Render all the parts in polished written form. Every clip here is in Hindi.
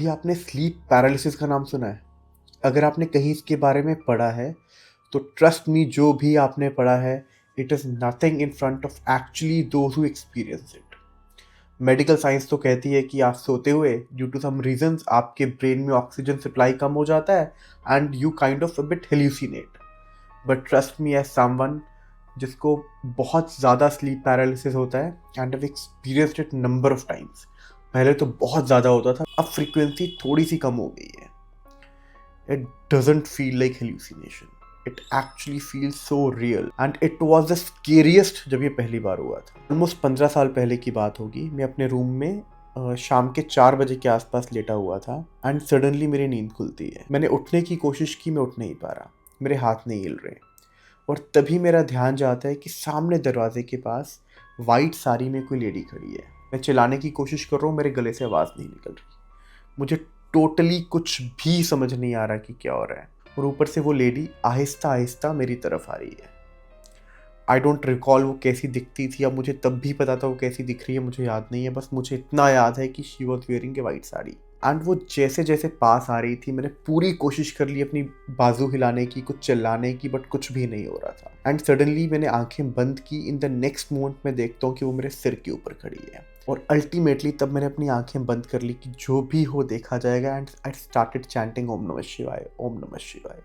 ये आपने स्लीप पैरालिसिस का नाम सुना है? अगर आपने कहीं इसके बारे में पढ़ा है, तो ट्रस्ट मी जो भी आपने पढ़ा है, it is nothing in front of actually those who experience it. Medical science तो कहती है कि आप सोते हुए ड्यू टू सम रीजंस आपके ब्रेन में ऑक्सीजन सप्लाई कम हो जाता है and you kind of a bit hallucinate. But trust me as someone जिसको बहुत ज़्यादा स्लीप पैरालिसिस होता है and have experienced it number of times. पहले तो बहुत ज़्यादा होता था, अब फ्रीक्वेंसी थोड़ी सी कम हो गई है। It doesn't feel like hallucination. It actually feels so real. And it was the scariest जब ये पहली बार हुआ था। Almost 15 साल पहले की बात होगी। मैं अपने रूम में शाम के 4 बजे के आसपास लेटा हुआ था एंड सडनली मेरी नींद खुलती है। मैंने उठने की कोशिश की, मैं उठ नहीं पा रहा, मेरे हाथ नहीं हिल रहे। और तभी मेरा ध्यान जाता है कि सामने दरवाजे के पास वाइट साड़ी में कोई लेडी खड़ी है। मैं चिल्लाने की कोशिश कर रहा हूँ, मेरे गले से आवाज़ नहीं निकल रही। मुझे टोटली कुछ भी समझ नहीं आ रहा कि क्या हो रहा है। और ऊपर से वो लेडी आहिस्ता आहिस्ता मेरी तरफ आ रही है। आई डोंट रिकॉल वो कैसी दिखती थी, अब मुझे तब भी पता था वो कैसी दिख रही है, मुझे याद नहीं है। बस मुझे इतना याद है कि she was wearing A white sari and वो जैसे जैसे पास आ रही थी, मैंने पूरी कोशिश कर ली अपनी बाजू हिलाने की, कुछ चिल्लाने की, बट कुछ भी नहीं हो रहा था। एंड सडनली मैंने आंखें बंद की। इन द नेक्स्ट मोमेंट मैं देखता हूँ कि वो मेरे सिर के ऊपर खड़ी है। और अल्टीमेटली तब मैंने अपनी आंखें बंद कर ली कि जो भी हो देखा जाएगा। एंड आई स्टार्टेड चैंटिंग ओम नमः शिवाय, ओम नमः शिवाय।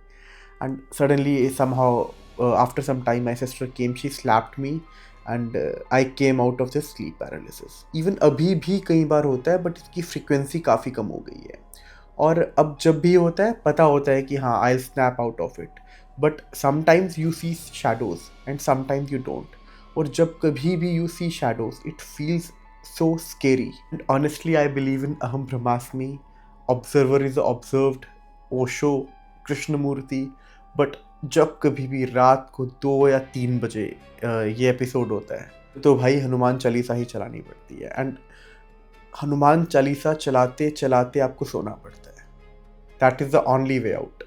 And suddenly somehow after some time my sister came, she slapped me and I came out of this sleep paralysis. Even अभी भी कई बार होता है, बट इसकी फ्रीक्वेंसी काफ़ी कम हो गई है। और अब जब भी होता है पता होता है कि हाँ, I snap out of it. But sometimes you see shadows and sometimes you don't. और जब कभी भी you see shadows, it feels so scary. And honestly, I believe in Aham Brahmasmi. Observer is observed. Osho, Krishnamurti. But जब कभी भी रात को 2 या 3 बजे ये एपिसोड होता है, तो भाई हनुमान चालीसा ही चलानी पड़ती है। एंड हनुमान चालीसा चलाते चलाते आपको सोना पड़ता है। That is the only way out.